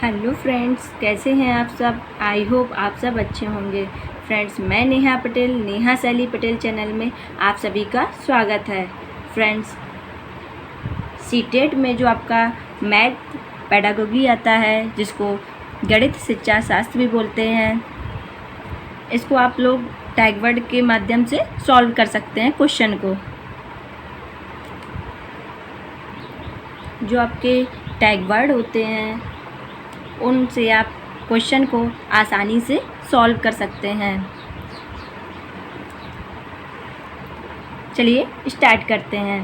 Hello friends, कैसे हैं आप सब। आई होप आप सब अच्छे होंगे। फ्रेंड्स, मैं नेहा पटेल, नेहा शैली पटेल चैनल में आप सभी का स्वागत है। फ्रेंड्स, सीटेट में जो आपका मैथ पेडागोगी आता है, जिसको गणित शिक्षा शास्त्र भी बोलते हैं, इसको आप लोग टैग वर्ड के माध्यम से सॉल्व कर सकते हैं। क्वेश्चन को जो आपके टैग वर्ड होते हैं उनसे आप क्वेश्चन को आसानी से सॉल्व कर सकते हैं। चलिए स्टार्ट करते हैं।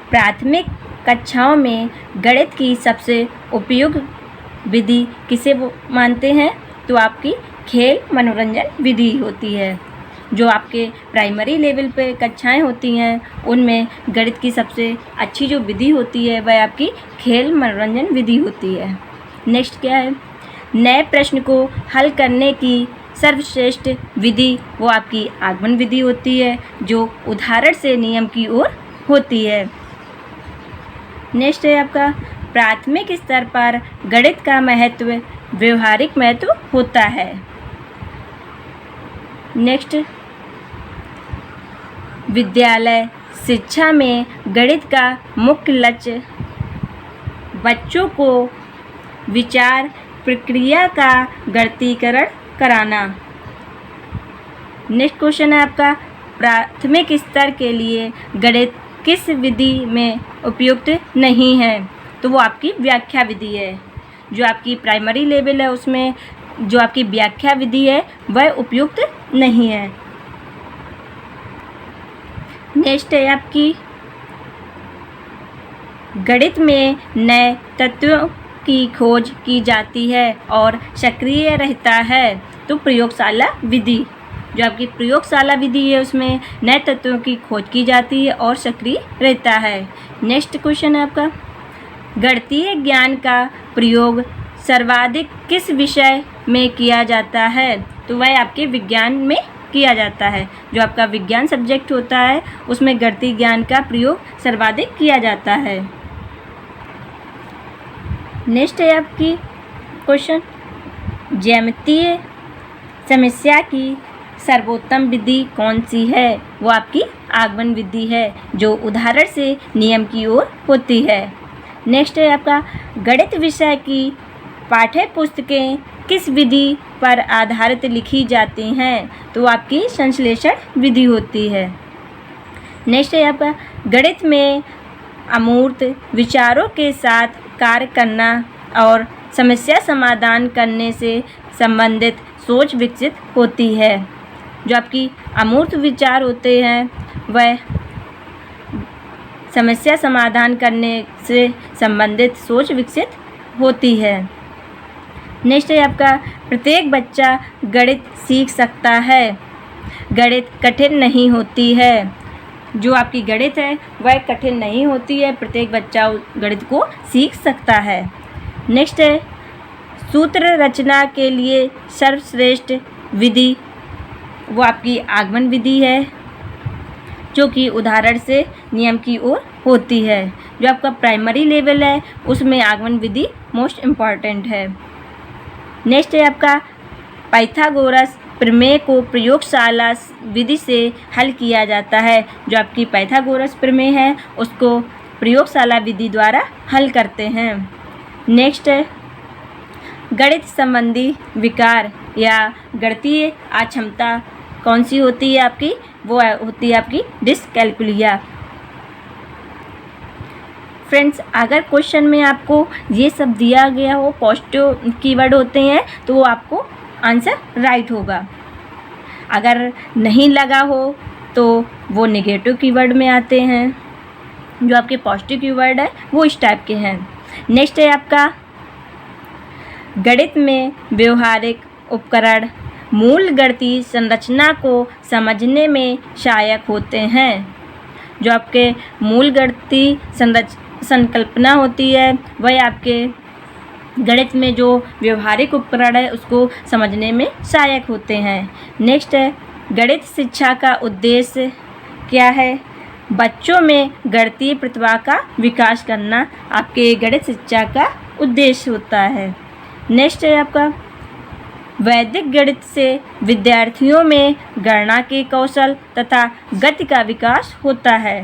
प्राथमिक कक्षाओं में गणित की सबसे उपयुक्त विधि किसे मानते हैं? तो आपकी खेल मनोरंजन विधि होती है। जो आपके प्राइमरी लेवल पे कक्षाएं होती हैं उनमें गणित की सबसे अच्छी जो विधि होती है वह आपकी खेल मनोरंजन विधि होती है। नेक्स्ट क्या है? नए प्रश्न को हल करने की सर्वश्रेष्ठ विधि वो आपकी आगमन विधि होती है, जो उदाहरण से नियम की ओर होती है। नेक्स्ट है आपका प्राथमिक स्तर पर गणित का महत्व व्यवहारिक महत्व होता है। नेक्स्ट, विद्यालय शिक्षा में गणित का मुख्य लक्ष्य बच्चों को विचार प्रक्रिया का गणितीकरण कराना। नेक्स्ट क्वेश्चन है आपका प्राथमिक स्तर के लिए गणित किस विधि में उपयुक्त नहीं है? तो वो आपकी व्याख्या विधि है। जो आपकी प्राइमरी लेवल है उसमें जो आपकी व्याख्या विधि है वह उपयुक्त नहीं है। नेक्स्ट है आपकी गणित में नए तत्वों की खोज की जाती है और सक्रिय रहता है। तो प्रयोगशाला विधि, जो आपकी प्रयोगशाला विधि है उसमें नए तत्वों की खोज की जाती है और सक्रिय रहता है। नेक्स्ट क्वेश्चन है आपका गणितीय ज्ञान का प्रयोग सर्वाधिक किस विषय में किया जाता है? तो वह आपके विज्ञान में किया जाता है। जो आपका विज्ञान सब्जेक्ट होता है उसमें गणितीय ज्ञान का प्रयोग सर्वाधिक किया जाता है। नेक्स्ट है आपकी क्वेश्चन ज्यामितीय समस्या की सर्वोत्तम विधि कौन सी है? वो आपकी आगमन विधि है, जो उदाहरण से नियम की ओर होती है। नेक्स्ट है आपका गणित विषय की पाठ्य पुस्तकें किस विधि पर आधारित लिखी जाती हैं? तो आपकी संश्लेषण विधि होती है। नेक्स्ट है आपका गणित में अमूर्त विचारों के साथ कार्य करना और समस्या समाधान करने से संबंधित सोच विकसित होती है। जो आपकी अमूर्त विचार होते हैं वह समस्या समाधान करने से संबंधित सोच विकसित होती है। नेक्स्ट है आपका प्रत्येक बच्चा गणित सीख सकता है, गणित कठिन नहीं होती है। जो आपकी गणित है वह कठिन नहीं होती है, प्रत्येक बच्चा गणित को सीख सकता है। नेक्स्ट है सूत्र रचना के लिए सर्वश्रेष्ठ विधि वो आपकी आगमन विधि है, जो कि उदाहरण से नियम की ओर होती है। जो आपका प्राइमरी लेवल है उसमें आगमन विधि मोस्ट इम्पॉर्टेंट है। नेक्स्ट है आपका पाइथागोरस प्रमेय को प्रयोगशाला विधि से हल किया जाता है। जो आपकी पाइथागोरस प्रमेय है उसको प्रयोगशाला विधि द्वारा हल करते हैं। नेक्स्ट है गणित संबंधी विकार या गणितीय अक्षमता कौन सी होती है आपकी? वो होती है आपकी डिसकैल्कुलिया। फ्रेंड्स, अगर क्वेश्चन में आपको ये सब दिया गया हो, पॉजिटिव कीवर्ड होते हैं, तो वो आपको आंसर राइट होगा। अगर नहीं लगा हो तो वो नेगेटिव कीवर्ड में आते हैं। जो आपके पॉजिटिव कीवर्ड है वो इस टाइप के हैं। नेक्स्ट है आपका गणित में व्यवहारिक उपकरण मूल गणितीय संरचना को समझने में सहायक होते हैं। जो आपके मूल गणितीय संकल्पना होती है वह आपके गणित में जो व्यवहारिक उपकरण है उसको समझने में सहायक होते हैं। नेक्स्ट है गणित शिक्षा का उद्देश्य क्या है? बच्चों में गणितीय प्रतिभा का विकास करना आपके गणित शिक्षा का उद्देश्य होता है। नेक्स्ट है आपका वैदिक गणित से विद्यार्थियों में गणना के कौशल तथा गति का विकास होता है।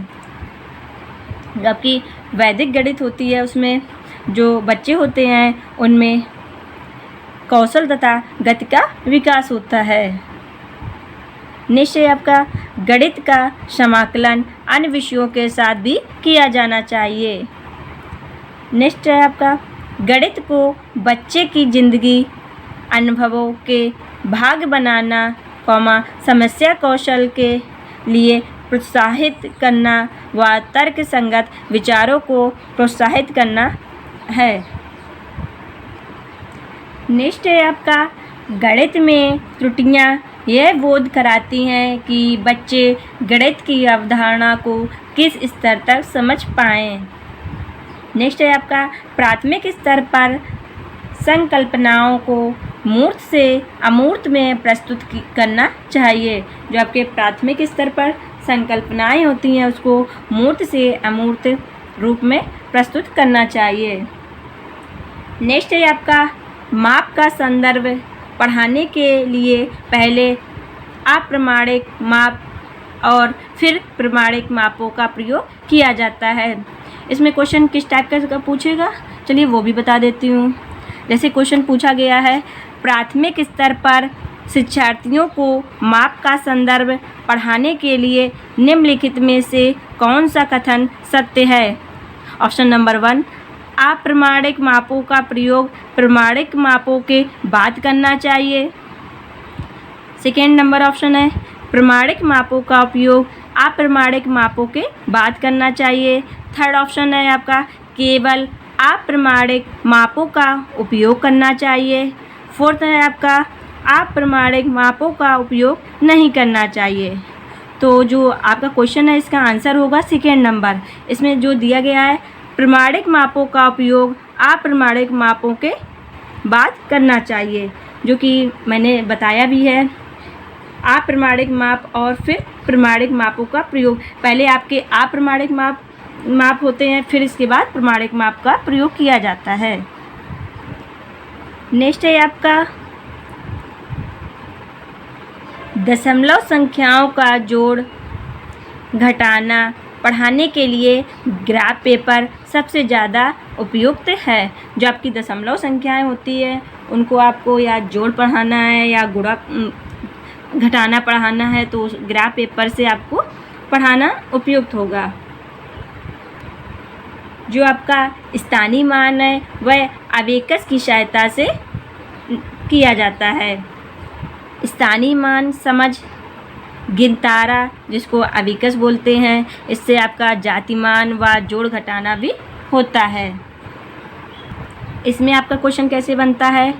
जबकि वैदिक गणित होती है उसमें जो बच्चे होते हैं उनमें कौशल तथा गति का विकास होता है। निश्चय आपका गणित का समाकलन अन्य विषयों के साथ भी किया जाना चाहिए। नेक्स्ट है आपका गणित को बच्चे की जिंदगी अनुभवों के भाग बनाना, समस्या कौशल के लिए प्रोत्साहित करना व तर्क संगत विचारों को प्रोत्साहित करना है। नेक्स्ट है आपका गणित में त्रुटियां यह बोध कराती हैं कि बच्चे गणित की अवधारणा को किस स्तर तक समझ पाएं। नेक्स्ट है आपका प्राथमिक स्तर पर संकल्पनाओं को मूर्त से अमूर्त में प्रस्तुत करना चाहिए। जो आपके प्राथमिक स्तर पर संकल्पनाएं होती हैं उसको मूर्त से अमूर्त रूप में प्रस्तुत करना चाहिए। नेक्स्ट है आपका माप का संदर्भ पढ़ाने के लिए पहले अप्रमाणिक माप और फिर प्रमाणिक मापों का प्रयोग किया जाता है। इसमें क्वेश्चन किस टाइप का पूछेगा, चलिए वो भी बता देती हूँ। जैसे क्वेश्चन पूछा गया है प्राथमिक स्तर पर शिक्षार्थियों को माप का संदर्भ पढ़ाने के लिए निम्नलिखित में से कौन सा कथन सत्य है। ऑप्शन नंबर 1, अप्रमाणिक मापों का प्रयोग प्रमाणिक मापों के बाद करना चाहिए। सेकेंड नंबर ऑप्शन है प्रमाणिक मापों का उपयोग अप्रमाणिक मापों के बाद करना चाहिए। थर्ड ऑप्शन है आपका केवल अप्रमाणिक मापों का उपयोग करना चाहिए। फोर्थ है आपका अप्रमाणिक मापों का उपयोग नहीं करना चाहिए। तो जो आपका क्वेश्चन है इसका आंसर होगा सेकेंड नंबर। इसमें जो दिया गया है प्रमाणिक मापों का उपयोग अप्रमाणिक मापों के बाद करना चाहिए, जो कि मैंने बताया भी है। अप्रमाणिक माप और फिर प्रमाणिक मापों का प्रयोग, पहले आपके अप्रमाणिक माप होते हैं फिर इसके बाद प्रमाणिक माप का प्रयोग किया जाता है। नेक्स्ट है आपका दशमलव संख्याओं का जोड़ घटाना पढ़ाने के लिए ग्राफ पेपर सबसे ज़्यादा उपयुक्त है। जो आपकी दशमलव संख्याएं होती है उनको आपको या जोड़ पढ़ाना है या गुणा घटाना पढ़ाना है तो ग्राफ पेपर से आपको पढ़ाना उपयुक्त होगा। जो आपका स्थानीय मान है वह अबेकस की सहायता से किया जाता है। स्थानीय मान समझ गिनतारा जिसको अबेकस बोलते हैं, इससे आपका जातिमान व जोड़ घटाना भी होता है। इसमें आपका क्वेश्चन कैसे बनता है,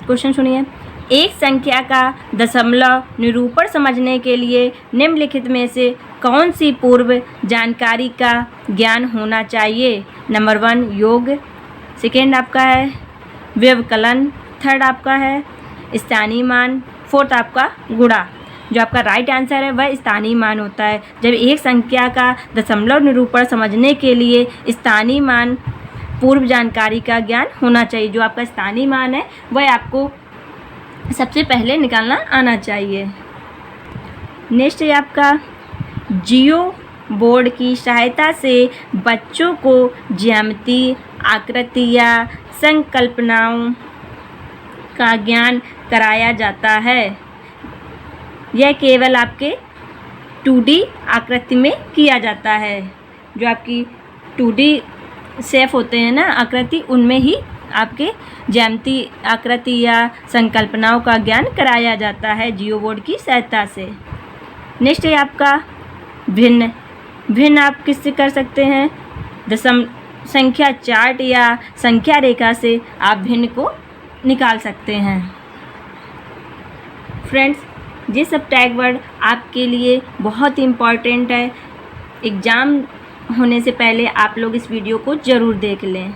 क्वेश्चन सुनिए। एक संख्या का दशमलव निरूपण समझने के लिए निम्नलिखित में से कौन सी पूर्व जानकारी का ज्ञान होना चाहिए। नंबर 1 योग, सेकेंड आपका है व्यवकलन, थर्ड आपका है स्थानीय मान, फोर्थ आपका गुणा। जो आपका राइट आंसर है वह स्थानीय मान होता है। जब एक संख्या का दशमलव निरूपण समझने के लिए स्थानीय मान पूर्व जानकारी का ज्ञान होना चाहिए। जो आपका स्थानीय मान है वह आपको सबसे पहले निकालना आना चाहिए। नेक्स्ट है आपका जियो बोर्ड की सहायता से बच्चों को ज्यामिति, आकृति या संकल्पनाओं का ज्ञान कराया जाता है। यह केवल आपके 2D आकृति में किया जाता है। जो आपकी 2D शेप होते हैं ना आकृति, उनमें ही आपके ज्यामिति, आकृति या संकल्पनाओं का ज्ञान कराया जाता है जियो बोर्ड की सहायता से। नेक्स्ट है आपका भिन्न। भिन्न आप किससे कर सकते हैं, संख्या चार्ट या संख्या रेखा से आप भिन्न को निकाल सकते हैं। फ्रेंड्स, ये सब टैग वर्ड आपके लिए बहुत ही इम्पॉर्टेंट है। एग्ज़ाम होने से पहले आप लोग इस वीडियो को ज़रूर देख लें।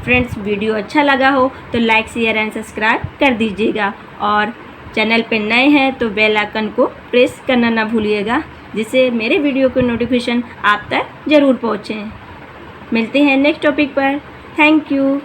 फ्रेंड्स, वीडियो अच्छा लगा हो तो लाइक, शेयर एंड सब्सक्राइब कर दीजिएगा और चैनल पे नए हैं तो बेल आइकन को प्रेस करना ना भूलिएगा, जिससे मेरे वीडियो के नोटिफिकेशन आप तक ज़रूर पहुँचें। मिलते हैं नेक्स्ट टॉपिक पर। Thank you.